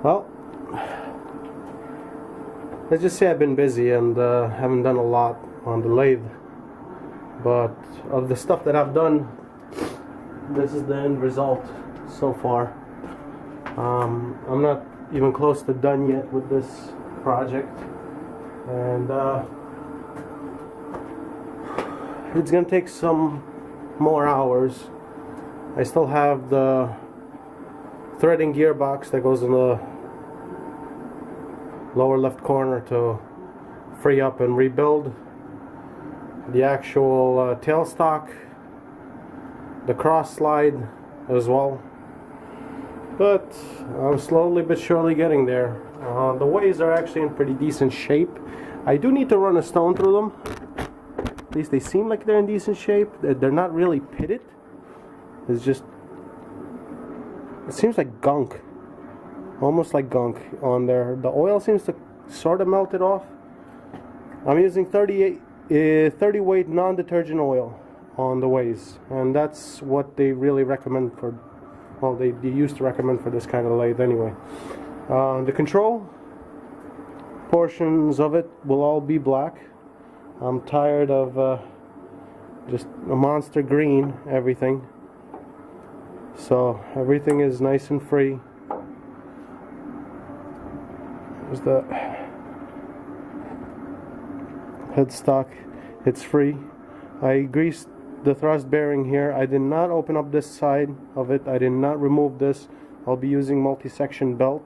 Well, let's just say I've been busy and haven't done a lot on the lathe, but of the stuff that I've done, this is the end result so far. I'm not even close to done yet with this project, and it's gonna take some more hours. I still have the threading gearbox that goes in the lower left corner to free up and rebuild, the actual tailstock, the cross slide as well, but I'm slowly but surely getting there. The ways are actually in pretty decent shape. I do need to run a stone through them. At least they seem like they're in decent shape. They're not really pitted. It's just, it seems like gunk, almost like gunk on there. The oil seems to sort of melt it off. I'm using 30 weight non-detergent oil on the ways, and that's what they really recommend for, well, they used to recommend for this kind of lathe anyway. The control portions of it will all be black. I'm tired of just a monster green everything, so everything is nice and free. There's the headstock, it's free. I greased the thrust bearing here. I did not open up this side of it. I did not remove this. I'll be using multi-section belt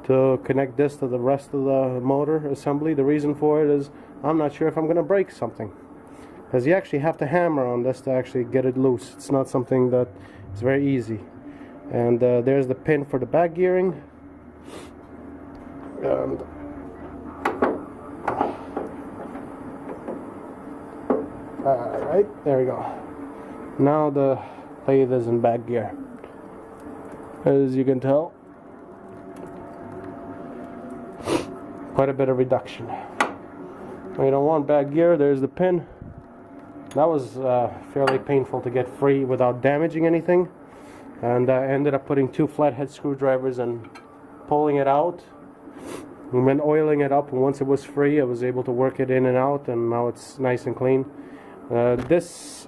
to connect this to the rest of the motor assembly. The reason for it is I'm not sure if I'm going to break something, because you actually have to hammer on this to actually get it loose. It's not something that is very easy. And there's the pin for the back gearing. And alright, there we go. Now the lathe is in back gear, as you can tell. Quite a bit of reduction. When you don't want back gear, there's the pin. That was fairly painful to get free without damaging anything, and I ended up putting 2 flathead screwdrivers and pulling it out, and then oiling it up. And once it was free, I was able to work it in and out, and now it's nice and clean. This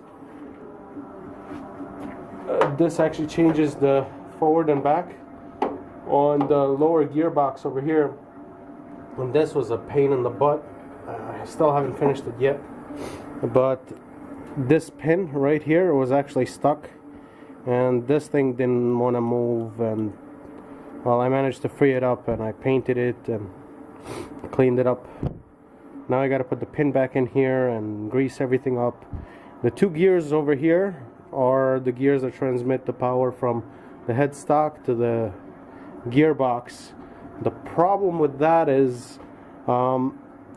actually changes the forward and back on the lower gearbox over here, and this was a pain in the butt. I still haven't finished it yet, but this pin right here was actually stuck, and this thing didn't want to move, and well, I managed to free it up, and I painted it and cleaned it up. Now I got to put the pin back in here and grease everything up. The 2 gears over here are the gears that transmit the power from the headstock to the gearbox. The problem with that is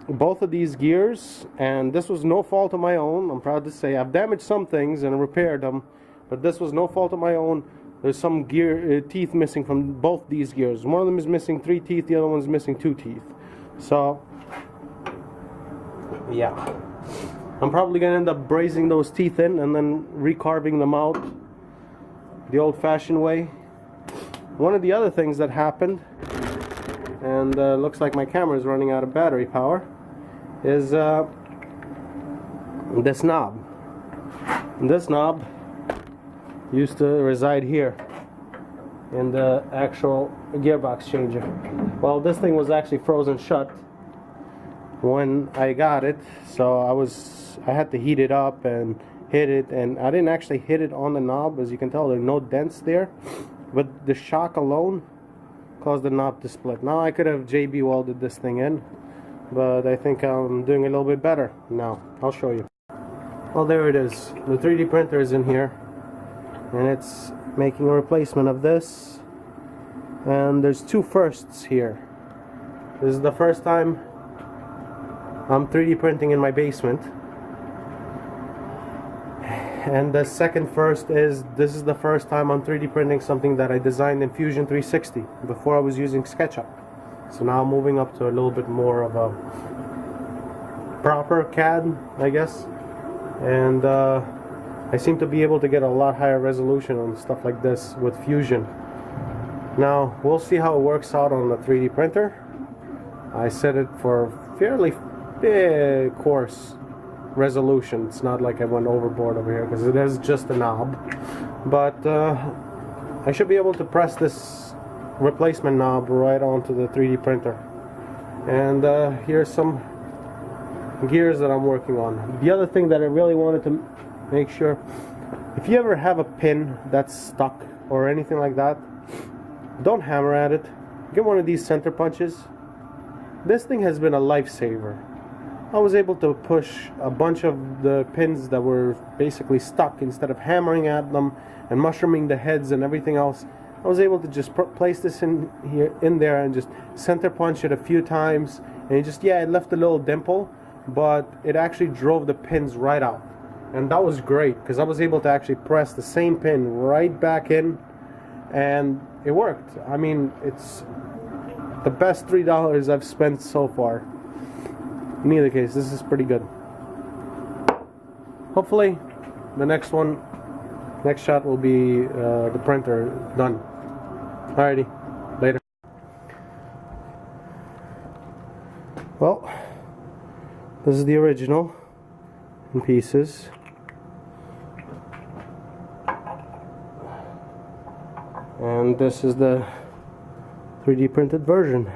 both of these gears, and this was no fault of my own, I'm proud to say. I've damaged some things and repaired them, but this was no fault of my own. There's some gear teeth missing from both these gears. One of them is missing 3 teeth, the other one's missing 2 teeth. So yeah, I'm probably gonna end up brazing those teeth in and then recarving them out the old-fashioned way. One of the other things that happened, and looks like my camera is running out of battery power, is this knob. And this knob used to reside here in the actual gearbox changer. Well, this thing was actually frozen shut when I got it, so I had to heat it up and hit it, and I didn't actually hit it on the knob. As you can tell, there's no dents there, but the shock alone caused the knob to split. Now I could have JB welded this thing in, but I think I'm doing a little bit better now. I'll show you. Well, there it is. The 3D printer is in here, and it's making a replacement of this, and there's 2 firsts here. This is the first time I'm 3D printing in my basement, and the second first is this is the first time I'm 3D printing something that I designed in Fusion 360. Before I was using SketchUp, so now I'm moving up to a little bit more of a proper CAD, I guess, and I seem to be able to get a lot higher resolution on stuff like this with Fusion. Now we'll see how it works out on the 3D printer. I set it for fairly big coarse resolution. It's not like I went overboard over here because it is just a knob, but I should be able to press this replacement knob right onto the 3D printer. And here's some gears that I'm working on. The other thing that I really wanted to make sure, if you ever have a pin that's stuck or anything like that, don't hammer at it. Get one of these center punches. This thing has been a lifesaver. I was able to push a bunch of the pins that were basically stuck. Instead of hammering at them and mushrooming the heads and everything else, I was able to just place this in there and just center punch it a few times, and it left a little dimple, but it actually drove the pins right out. And that was great because I was able to actually press the same pin right back in, and it worked. I mean, it's the best $3 I've spent so far. In either case, this is pretty good. Hopefully the next shot will be the printer done. Alrighty, later. Well, this is the original in pieces. And this is the 3D printed version.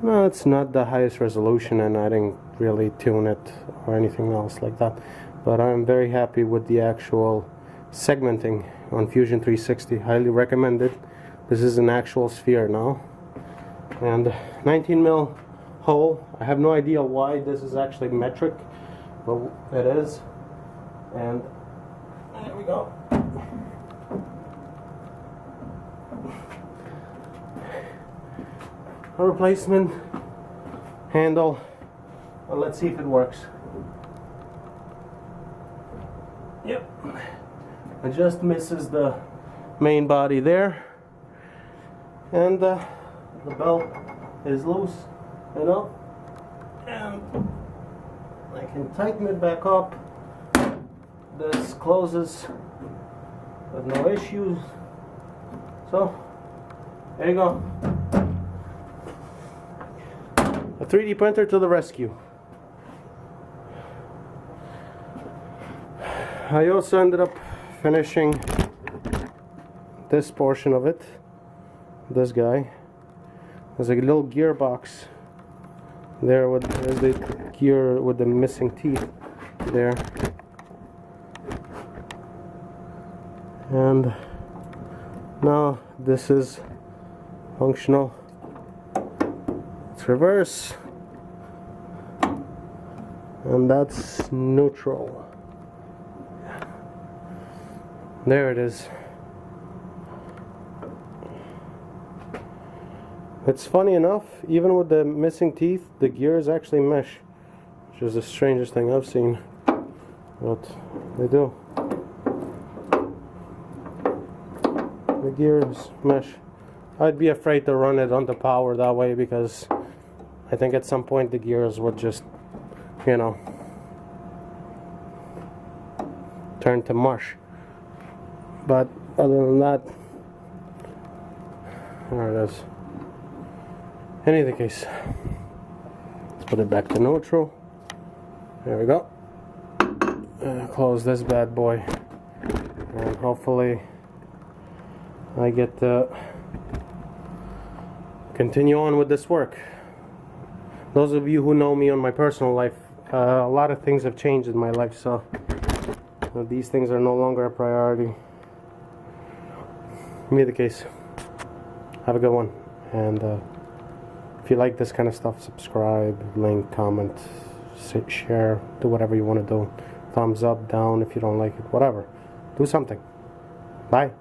No, it's not the highest resolution, and I didn't really tune it or anything else like that. But I'm very happy with the actual segmenting on Fusion 360. Highly recommended. This is an actual sphere now. And 19 mil hole. I have no idea why this is actually metric, but it is. And there we go. A replacement handle. Well, let's see if it works. Yep. It just misses the main body there, and the belt is loose, you know, and I can tighten it back up. This closes with no issues. So there you go. A 3D printer to the rescue. I also ended up finishing this portion of it. This guy. There's a little gearbox there with the gear with the missing teeth there. And now this is functional. It's reverse, and that's neutral. There it is. It's funny enough, even with the missing teeth, the gears actually mesh, which is the strangest thing I've seen, but they do. The gears mesh. I'd be afraid to run it on the power that way because I think at some point the gears would just, you know, turn to mush. But other than that, there it is. In either case, let's put it back to neutral. There we go. Close this bad boy, and hopefully I get to continue on with this work. Those of you who know me on my personal life, a lot of things have changed in my life, so these things are no longer a priority. In either case, have a good one, and if you like this kind of stuff, subscribe, link, comment, share, do whatever you want to do. Thumbs up, down if you don't like it, whatever. Do something. Bye.